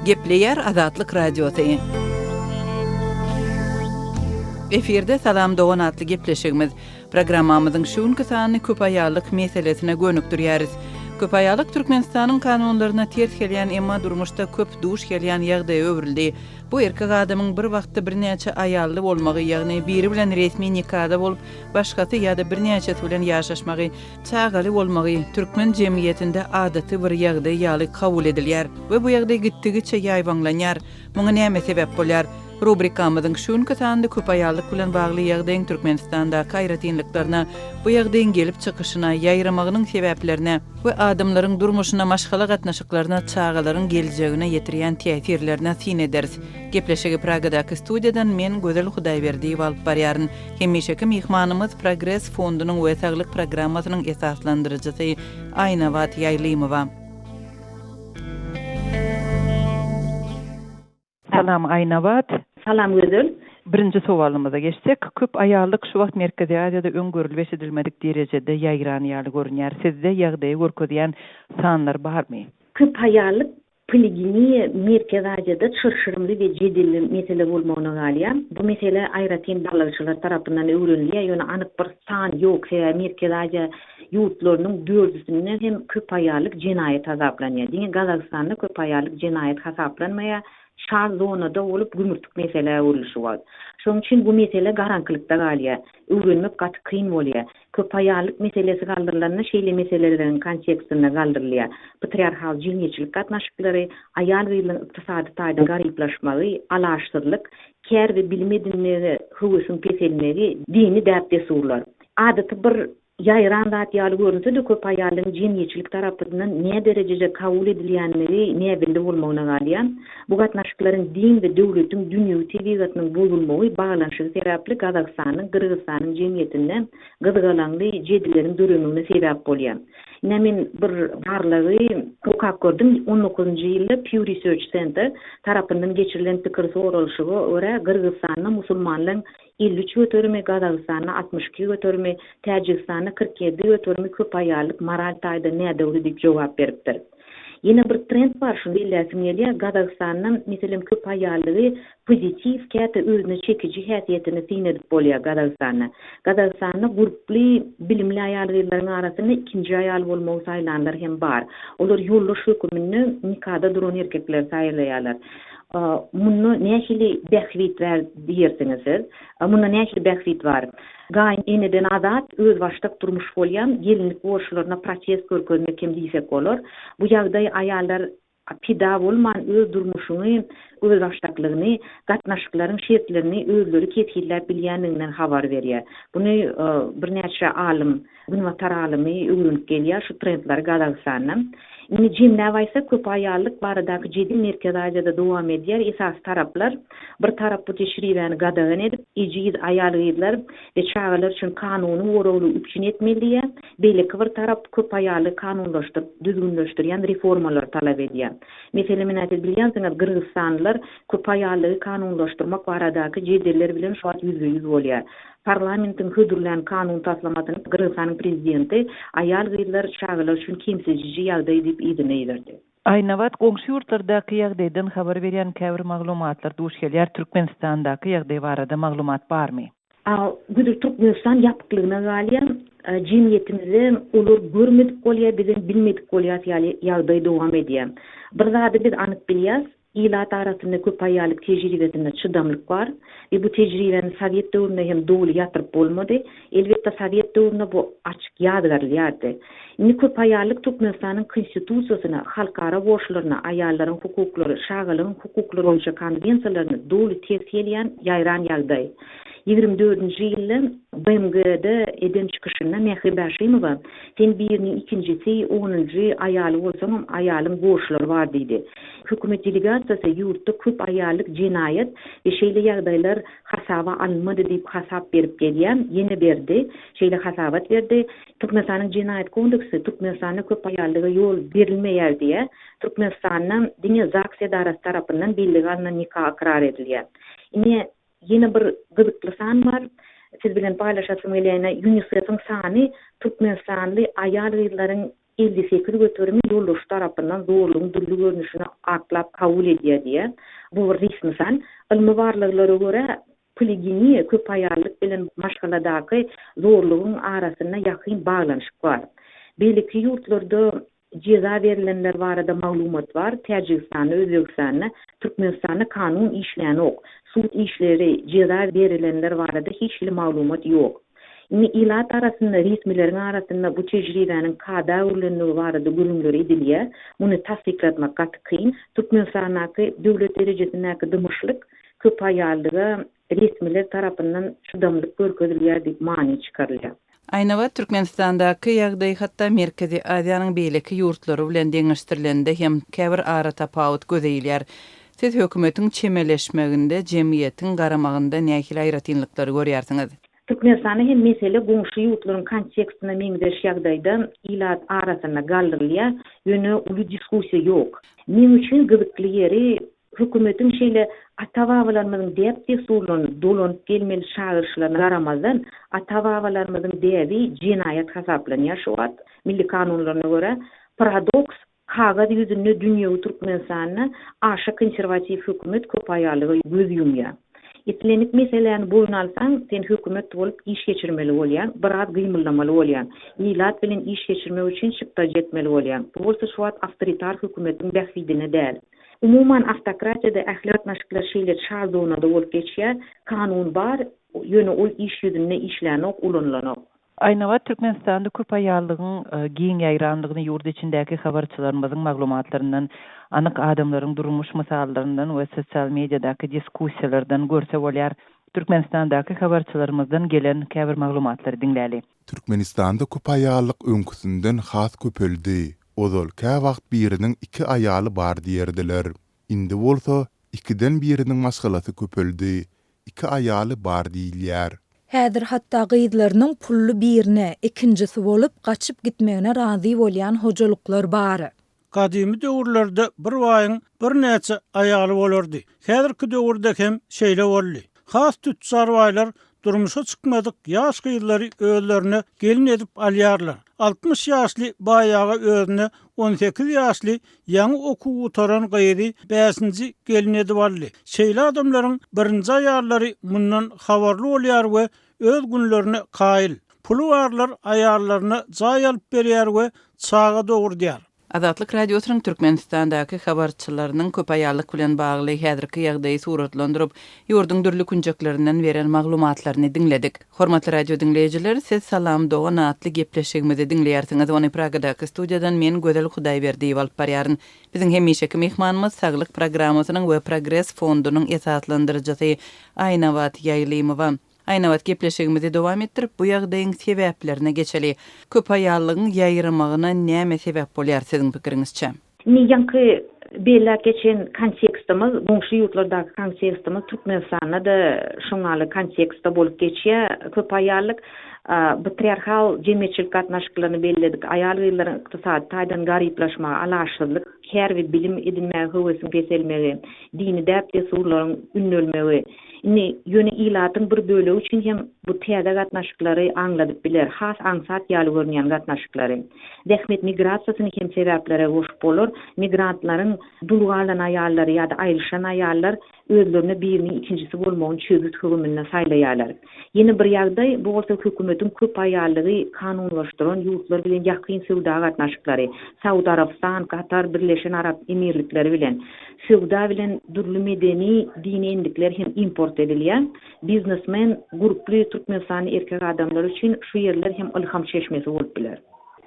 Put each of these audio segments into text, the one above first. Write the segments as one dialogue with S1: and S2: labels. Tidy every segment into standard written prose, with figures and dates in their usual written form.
S1: Gepleyer Azatlyk Radiosu. Eferde salam doğan atlı gepleşigimiz. Programmamyzyň şuňky sany köpaýarlyk meselesine gönükdirýäris. Köpaýarlyk Türkmenistanyň kanunlaryna ters gelýän emma durmuşda köp duş gelýän ýagdaý öwrildi. Bu erkek adamyň bir wagtda birnäçe aýally bolmagy, ýagny biri bilen resmi nikahda bolup, başgasy ýa-da birnäçe bilen ýaşaşmagy, çagaly bolmagy türkmen jemgyýetinde adaty bir ýagdaý ýaly kabul edilýär we bu ýagdaý gitdigiçe ýaýbanlanýar. Muňa näme sebäp bolýar? Rubrikamyzyň şuňky sandy köpaýarlyk bilen bagly ýagdaýyň Türkmenistanda gaýratynlyklarına, bu ýagdaýyň gelip çykyşyna, ýaýramagynyň sebäplerine we adamlaryň durmuşyna, maşgala gatnaşyklaryna, çagalaryň geljegine ýetirýän täsirlerine sin ederiz. Gepleşigi Pragadaky studiýadan men Gözel Hudaýberdiýew alyp barýaryn. Hemişeki mihmanymyz Progress fondunyň we saglyk programmasynyň esaslandyrjysy Aynawat Ýaýlymowa. Salam Aynawat.
S2: Salam Gözel.
S1: Birinci sowalymyza geçsek, köp aýallyk şu wagt Merkezi Aziýada öňgörülbesi edilmedik derejede ýaýranýaly görünýär. Sizde ýagdaýy görkezýän sanlar barmy?
S2: Köp aýallyk poligini Merkezi Aziýada çyrşyrymly we jedilli mesele bolmagyna galýar. Bu mesele aýratyn baglagyçylar tarapyndan öwrenilýär. Ýöne anyk bir san ýok. Merkezi Aziýa ýurtlarynyň 400-ünden hem köp aýallyk jenaýet hazaplanýar. Diňe Gazagstanda köp aýallyk jenaýet hazaplanmaýar. Şar zonada olup gümürtük mesele uruluşu var. Şoň üçin bu mesele garankylykda galýar. Öwrenmek gaty kyn bolýar. Köp aýallyk meselesi galdyrylanda şeýle meseleleriň kontekstinde galdyrylýar. Patriarhal jinniçilik gatnaşyklary, aýal bilen ykdysady taýda garyplaşmagy, alaşdyrlyk, kär we bilmedinleri howusyň peselmegi dini däpde surlar. Adaty bir ýaýran zat ýaly görünse-de köp aýallyň jinniçilik tarapyndan ne derejede kabul edilýänleri näbirli bolmagyna galýar. Bu gatnaşyklaryň din we döwletiň dünýäwi tebigatynyň bozulmagy baglanşygy sebäpli Gazagstanyň, Kyrgyzstanyň jemgyýetinden gyzgalanly jedilleriň dörenigine sebäp bolýar. Men bir barlygy okap gördüm. 19-njy ýylda Pew Research Center tarapyndan geçirilen pikir sorulşyga görä Kyrgyzstanyň musulmanlaryň 53 götürme, Gazagstanyň 62 götürme, Täjikstanyň 47 götürme köp aýallyk moral taýda nädäwdi diýip jogap beripdir. Yine bir trend var şunu illäsimýär. Gazagstanyň meselem köp aýallygy pozitiv käte özüne çekici häsiýetini sin edip bolýar Gazagstanyň. Gazagstanyň guruply bilimli aýallaryň arasynda ikinji aýal bolmagy saýlanlar hem bar. Olar ýoldaş hökümini nikahda duran erkekler saýlaýarlar. Munno nähili bähwit wer diýersiňiz. Munno nähili bähwit bar. Gaýyn eneden azat öz başlap durmuş bolýan gelinlik borçlaryna protest görkezmek hem diýsek bolar. Bu ýagdaý aýallar pida bolman öz durmuşyny, öz başlaplygyny, gatnaşyklaryň şertlerini özleri ketgilläp bilýänliginden habar berýär. Buny birnäçe alim, günwatar alimy öwrenip gelýär şu trendler Gazagstanyň. Indi jemläwäýse köp aýallyk baradaky jedil Merkezi Aziýada dowam edýär. Esas taraplar bir tarap bu teşriwäni gadagan edip, ejid aýallylar we çagalar üçin kanuny woragly üçin etmeliýär. Beýleki bir tarap köp aýallyk kanunlaşdyryp, düzgünleşdirýän reformalar talap edýär. Meselem näde bilýänsiňiz, Kyrgyzstanlylar köp aýallygy kanunlaşdyrmak baradaky jediller bilen şu wagt %100 bolýar. Parlamentin hödürlän kanun taslamatyny Kyrgyzstanyň prezidenti aýal gyýlar çagalar üçin kimsizji ýagdaý diýip idine ýerdi.
S1: Aynawat goňşy ýurtlardaky ýagdaýdan habar berýän käbir maglumatlar duş gelýär. Türkmenistandaky ýagdaý barada maglumat barmy?
S2: Güdür Türkmenistan ýapyklygyna galýar. Jemgyýetimizde olar görmedik bolýar, bilen bilmedik bolýar ýagdaý dowam edýär. Bir zady biz anyk bilýäs. İlat arasında köp aýallyk tejribesinde çydamlyk bar. Bu tejribeni Sowet döwründe hem dowly ýatyryp bolmady. Elbetde Sowet döwründe bu açyk ýadgarlykdy. Indi köp aýallyk Türkmenistanyň konstitusiýasyna, halkara borçlaryna, aýallaryň hukuklary, şagalyň hukuklary boýunça konwensiýalaryna dowly tesir edýän ýaýran ýagdaý. 24-nji ýylda BMG'de eden çykyşynda Mehri Başymowa sen biriniň ikincisi 10-njy aýaly bolsaň aýalyň borçlary bar diýdi. Hökümet delegasiýasy ýurtda köp aýallyk jenaýet we şeýle ýagdaýlar hasaba alınmady diýip hasap berip gelýär. Ýene berdi, şeýle hasabat berdi. Türkmenistanyň jenaýet kodeksi Türkmenistanyň köp aýallyga ýol berilmeýär diýe Türkmenistanyň diňe zak sedarasy tarapyndan belli nikah ikrar edilýär. Yine bir gyzykly san var. Siz bilen paýlaşasym gelýän UNICEF'ň sany Türkmenistanly aýal gyýlaryň 58 götürme yoldaş tarapından zorluğun dürlü görünüşünü aklap kabul ediyor diye. Bu resmisan ilmi varlıklara göre poliginiye köp ayarlık bilen maşgaladaki zorluğun arasında yakın bağlanışık var. Belki yurtlarda ceza verilenler barada maglumat var. Tacikistan'da, Özbekistan'da, Türkmenistan'da kanun işleyen yok. Sud işleri, ceza verilenler barada hiç maglumat yok. İlat arasında, resmilerin arasında bu tecrübenin kada ulanlığı barada görünleri ediliyor. Bunu tasdiklatmak kıyın. Türkmenistan'daki devlet derecesindeki dımışlık köp ayarlığı resmiler tarafından şudamlık görkeziliyor deyip mani çıkarılıyor.
S1: Aynawa Türkmenistandaky ýagdaý hatda Merkezi Aziýanyň beýleki ýurtlary bilen deňeşdirilende hem käbir ara tapawut gözeýilýär. Siz hökümetiň çemeleşmeginde, jemgyýetiň garamagynda nähili aýratynlyklary görýärsiňiz?
S2: Türkmenistanyň hem mesele goňşy ýurtlaryň kontekstine meňzeş ýagdaýda ilat arasyna galdyrylýar, ýöne uly diskussiýa ýok. Men üçin gyzykly ýeri hökümetiň şeýle ata-babalarymyzyň däpde surlan dolan gelmeli şagyrşylaryna garamazdan ata-babalarymyzyň däbi jinayet hasaplanýar şuwat. Milli kanunlaryna görä paradoks kagaz ýüzünde dünýäwi Türkmenistanyny aşa konservativ hökümet köp aýarlygy göz ýumýar. Etlenip meselelerini boyun alsan, sen hükümet bolup iş geçirmeli bolýan, biraz gıymıllamaly bolýan. Ilat bilen iş geçirmek üçin şıkta jetmeli bolýan. Bu bolsa şuwat awtoritar hükümetiň bähfidine däl. Umuman awtokratiýada ähliýet naşyklar şeýle şar zonada bolup geçýär, kanun bar, ýöne ol iş ýüzünde işlänok, ulanlanok.
S1: Aynawa Türkmenistanda köp aýarlygyň giň ýaýranlygyny ýurt içindäki habarçylarymyzyň maglumatlaryndan, anyk adamlaryň durmuş mysallaryndan we sosial mediadaky diskussiýalardan görse bolýar. Türkmenistandaky habarçylarymyzdan gelen käbir maglumatlary dinläli.
S3: Türkmenistanda köp aýarlyk öňküsünden has köpeldi. Ozal kä wagt biriniň 2 aýaly bar diýerdiler. Indi bolsa 2den biriniň maşgalasy köpeldi. 2 aýaly bar diýilýär.
S4: Häzir hatda gyýdlarynyň pully birine, ikincisi bolup gaçyp gitmegine razy bolýan hojalyklar bar.
S5: Kadymy döwürlerde bir waýyň bir näçe aýaly bolardy. Häzirki döwürde hem şeýle boldy. Has tütsar waýlar durmuşa çykmadyk ýaş gyýdlary özlerini gelin edip alýarlar. 60 ýaşly baýaga özüne 18 ýaşly ýaňy okuw utaran gyýdy 5-nji gelin edip aldy. Şeýle adamlaryň birinji aýallary mundan habarly bolýar we öz günlerini kaýyl. Pulu barlar aýallaryna jaý alyp berýär we çaga dogurdyar.
S1: Azatlyk radiosynyň Türkmenistandaky habarçylarynyň köp aýarlyk bilen bagly häzirki ýagdaýy suratlandyryp, ýurdun dürli kunjaklarinden beren maglumatlaryny dinledik. Hormatly radio dinleýijiler, siz Salam Dogan atly gepleşigimizi dinleýärsiňiz. Ony Pragadaky studiýadan men Gözel Hudaýberdiýew alyp barýaryn. Biziň hemişeki mehmanymyz Saglyk programasynyň we Progress fondunyň esaslandyrjysy Aýnawat Ýaýlymowa. Aýnawat gepleşigimizi dowam etdirip, bu ýagdaýyň sebäplerine geçeli. Köp aýarlygyň ýaýrymagyna näme sebäp bolýar siziň pikiriňizçe?
S2: Ýanky bella geçen kontekstimiz, goňşy ýurtlardaky kontekstimiz Türkmenistanda da şoňaly kontekstda bolup geçýär. Köp aýarlyk patriarhal jemgyýetçilik gatnaşyklaryny belledik. Aýarlyklaryň ykdysady taýdan garyplaşma, alaşsyzlyk, her we bilim edinmäge höwesini keselmegi, dini däpde surlaryň ünlülmegi, ýöne ilatyň bir bölegi üçin hem bu täze gatnaşyklary aňladyp biler. Has aňsat ýaly görnýän gatnaşyklary. Dehmet migrasiýasyny hem sebäplere goşup bolar. Migrantlaryň dulgalan aýallary ýa-da aýlyşan aýallar özlerine birinin ikincisi bolmagyny çözüt hükümine saýlaýarlar. Ýene bir ýagdaý bu bolsa hökümetiň köp aýarlygy kanunlaşdyran ýurtlar bilen ýakyn sowda gatnaşyklary. Saudi Arabistan, Katar, Birleşen Arap Emirlikleri bilen sowda bilen dürli medeni dini endikler hem import edilýär. Biznesmen gruply Türkmenistan erkek adamlar üçin şu ýerler hem ilham çeşmesi bolup biler.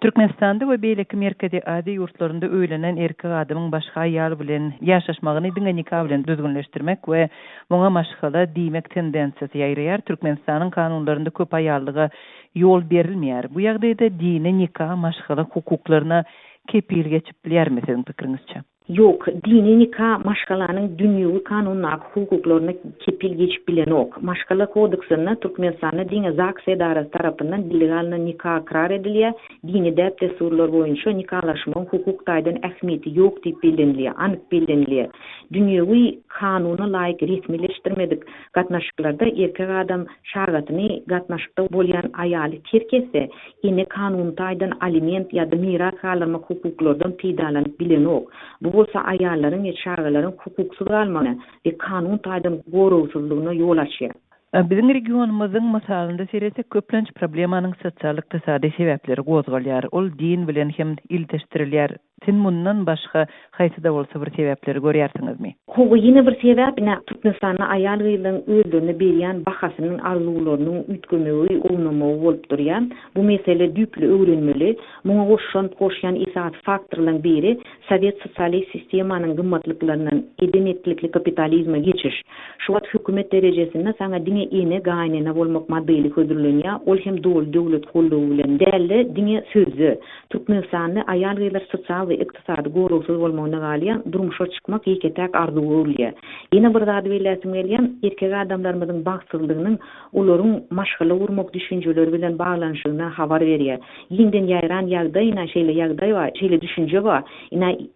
S1: Türkmenistanda we beýleki Merkezi Aziýa ýurtlarynda öýlenen erkek adamyň başga aýal bilen ýaşaşmagyny diňe nikah bilen düzgünleşdirmek we muňa maşgala diýmek tendensiýasy ýaýraýar. Türkmenistanyň kanunlarynda köp aýallyga ýol berilmeýär. Bu ýagdaýda dini nikah maşgala hukuklaryna kepil geçip bilýärmi siziň pikiriňizçe?
S2: Yok, dini nikah maşgalanın dünyevi kanununa, hukuklarına kepil geçip bilen ok. Maşgala kodeksinde Türkmenistan'da dini zaks edarası tarafından illegalna nikah ikrar ediliye, dini dep desurlar boyunca nikahlaşmanın hukuktaydan ehmiyeti yok deyip bilinliye, anık bilinliye. Dünyevi kanuna layık resmileştirmedik gatnaşıklarda erkek adam şagatını gatnaşıkta bolyan ayali terkese, ine kanuntaydan aliment ya da miras kalırmak hukuklardan peydalanıp bilen ok. Bu bolsa ayarların ve şağaların hukuksuz almanı ve kanun taydan gorowsuzluğuna yol açıyor.
S1: Bizim regionumuzun masalında serese köplenç problemanın sosyal iqtisadi sebepleri gozgalýar. Ol din bilen hem ilteştirilýär. Sen mundan başga haýsy da bolsa bir sebepleri görýärsiňizmi?
S2: Hogu yine bir sebep ne Türkmenistan'a ayal gıyılın öldüğünü berýän bahasının arzuwlarynyň ütgümegi olmamagy bolup durýar. Bu mesele düplü öwrenmeli. Muňa goşýan isat faktorlaryň biri Sovet sosialist sistemanyň gymmatlyklarynyň edenetlikli kapitalizme geçiş. Şu wagt hökümet derejesinde saňa dine ene gaýnyna bolmak modeli ködürlenýär. Ol hem döwlet gollugy bilen däli dine sözü. Türkmenistanda ayal gıylar sosial ve iqtisadi gorowsuz bolmagyna galýan durmuşa çykmak ýeketek arzuwy bolýar. Ýene bir zat bilesim gelýän erkek adamlarymyzyň bagsızlygynyň olaryň maşgala urmak düşünjeleri bilen baglanyşyna habar berýär. Ýinden ýaýran ýagdaýyna şeýle ýagdaý bar, şeýle düşünje bar.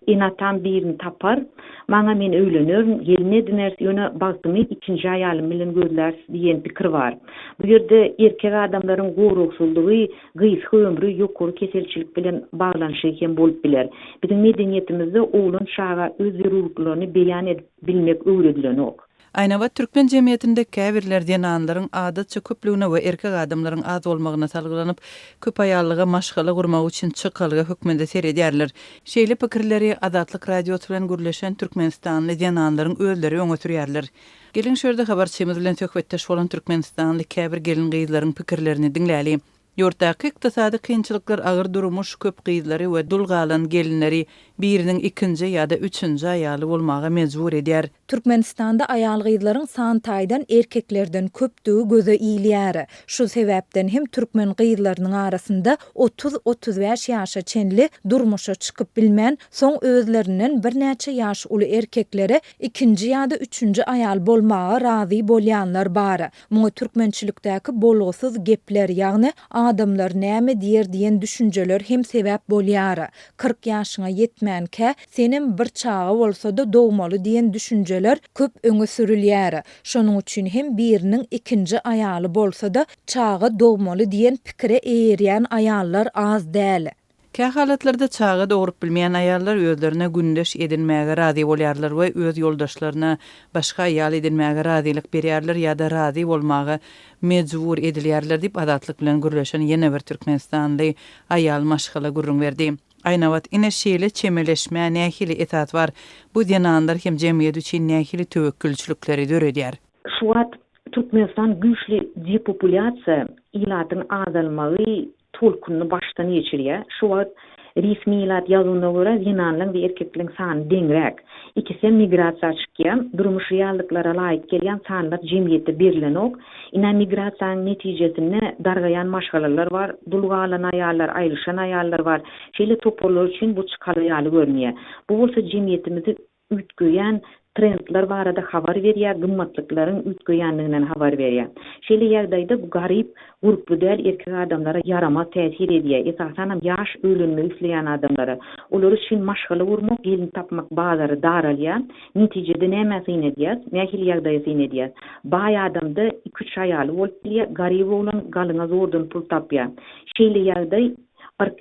S2: Ina tam birini tapar, maňa men öýlenerim, ýeline diner, ýöne bagdymy ikinji aýalym bilen gözler diýen pikir bar. Bu ýerde erkek adamlaryň gorowsuzlygy, gysga ömrü ýokary keselçilik bilen baglanyşy hem bolup biler. Bizim medeniyetimizde oğlun şağa öz zerurluklaryny beyan edip bilmek öwredilen ok.
S1: Aýnabat türkmen jemgyýetinde käbirler denanlaryň adatça köplüğüne we erkek adamlaryň az bolmagyna salgylanyp köp aýallyga maşgala gurmak üçin çykalga hökmünde seredýärler. Şeýle pikirleri Azatlyk radiosu bilen gürleşen Türkmenistanly denanlaryň özleri öňe sürýärler. Gelin şerde habarçymyz bilen söhbetdeş bolan Türkmenistanly käbir gelin gyzlaryň pikirlerini dinläli. Ýurtdaky iqtisady kynçylyklar agyr durmuş köp gyzlary we dulgalan gelinleri biriniň ikinji ýa-da üçünji aýaly bolmaga mejbur edýär.
S4: Türkmenistanda aýal gyzlaryň sany taýdan erkeklerden köpdügi göze iýilýär. Şu sebäpden hem türkmen gyzlarynyň arasynda 30-35 ýaşa çenli durmuşa çykyp bilmän, soň özlerinden bir näçe ýaş uly erkeklere ikinji ýa-da üçünji aýal bolmaga razy bolýanlar bar. Muňa türkmençilikdäki bolgusyz gepler, ýagny adamlar näme diýer diýen düşünjeler hem sebäp bolýar. 40 ýaşyna ýetmänkä senin bir çağı bolsa-da dogmaly diýen düşünjeler köp öňe sürülýär. Şonuň üçin hem biriniň ikinji aýaly bolsa-da çağı dogmaly diýen pikire eýerýän aýallar az däl.
S1: Kä halatlarda çağı dogrup bilmeýän aýallar özlerine gündeş edinmäge razy bolýarlar we öz ýoldaşlaryna başga aýal edinmäge razylyk berýärler ýa-da razy bolmagy mejbur edilýärler diýip Azatlyk bilen gürleşen ýene bir Türkmenistanly aýal maşgala gurrun berdi. Aýnabat ine şeýle çemeleşme nähili etat bar. Bu denanlar hem jemgyýet üçin nähili töwekkülçilikleri döredýär.
S2: Şu wagt Türkmenistan güýçli depopulýasiýa ýylatyň azalmagy tolkuny başdan geçirýär. Şu wagt resmi ýylat ýazyna görä ýynanlyň we erkekliň sany deňrek. İkisi migrasiýa çykýan, durmuş ýaglyklara laýyk gelýän sanlar jemgyýetde berilen ok. Ina migrasiýanyň netijesinde dargaýan maşgalalar bar, dulgalan aýallar, aýryşan aýallar bar. Şeýle toparlar üçin bu çykaly ýaly görnýär. Bu bolsa jemgyýetimizi ütgeýän trendler barada habar berýär, gymmatlyklaryň ütgeýänliginden habar berýär. Şeýle ýagdaýda bu garyp guruply däl erkek adamlara yarama täsir edýär. Esasan ýaş ölenme üsleýän adamlara. Olar üçin maşgala urmak, gelin tapmak bazary daralýar. Netijede nämesin edýär? Nähili ýagdaýsyn edýär? Baý adamda 2-3 aýaly bolup bilýär, garyp bolan galyna zordan pul tapýar. Şeýle ýagdaý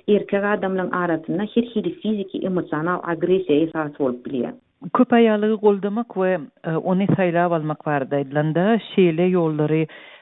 S2: erkek adamlaryň arasynda her hili fiziki, emosional agresiýa esas bolup bilýär.
S1: Köp aýalygy goldamak we ony saýlap almak barda edilende şeýle ýollary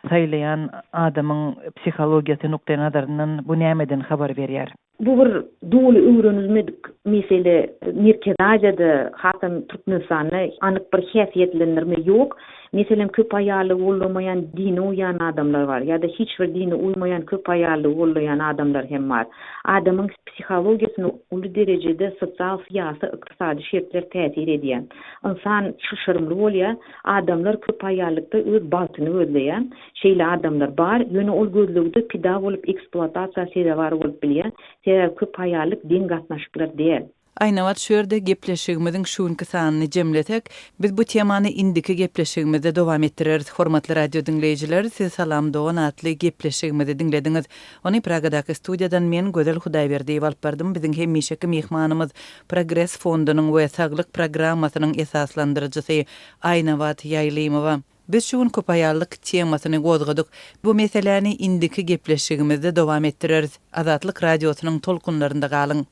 S1: saýlayan adamyň psihologiýasy nukta nazaryndan bu nämeden habar berýär?
S2: Bu bir doly öwrenilmedik mesele. Merkez Aziýada hatam Türkmenistany anyk bir häsiýetlendirme ýok. Meselem köp aýaly bolmaýan dini uýan adamlar var ýa-da hiç bir dini uymayan köp aýaly bolýan adamlar hem bar. Adamyň psihologiýasyna uly derejede sosial, syýasy, iqtisady şertler täsir edýär. İnsan şaşyrmly bolýar. Adamlar köp aýallykda öz batyny gözleýär. Şeýle adamlar bar, ýöne ol gözlegde pida bolup eksploatasiýa sebäbi bolup bilýär. Sebäbi köp aýallyk din gatnaşyklar diýer.
S1: Aýnawat şöýerde gepleşigimiziň şuňky sanyny jemletek, biz bu temany indiki gepleşigimizde dowam etdireriz. Hormatly radio dinleýijiler, siz salam dogan atly gepleşigimizi dinlediňiz. Ony Pragadaky studiýadan men Gözel Hudaýberdiýew alyp bardym. Biziň hemmişeki mehmanymyz Progress fondunyň we saglyk programmasynyň esaslandyrjysy Aýnawat Ýaýlymowa. Biz şuň köpaýallyk temasyny gozgadyk. Bu meseleni indiki gepleşigimizde dowam etdireriz. Azatlyk radiosynyň tolkunlarynda galyň.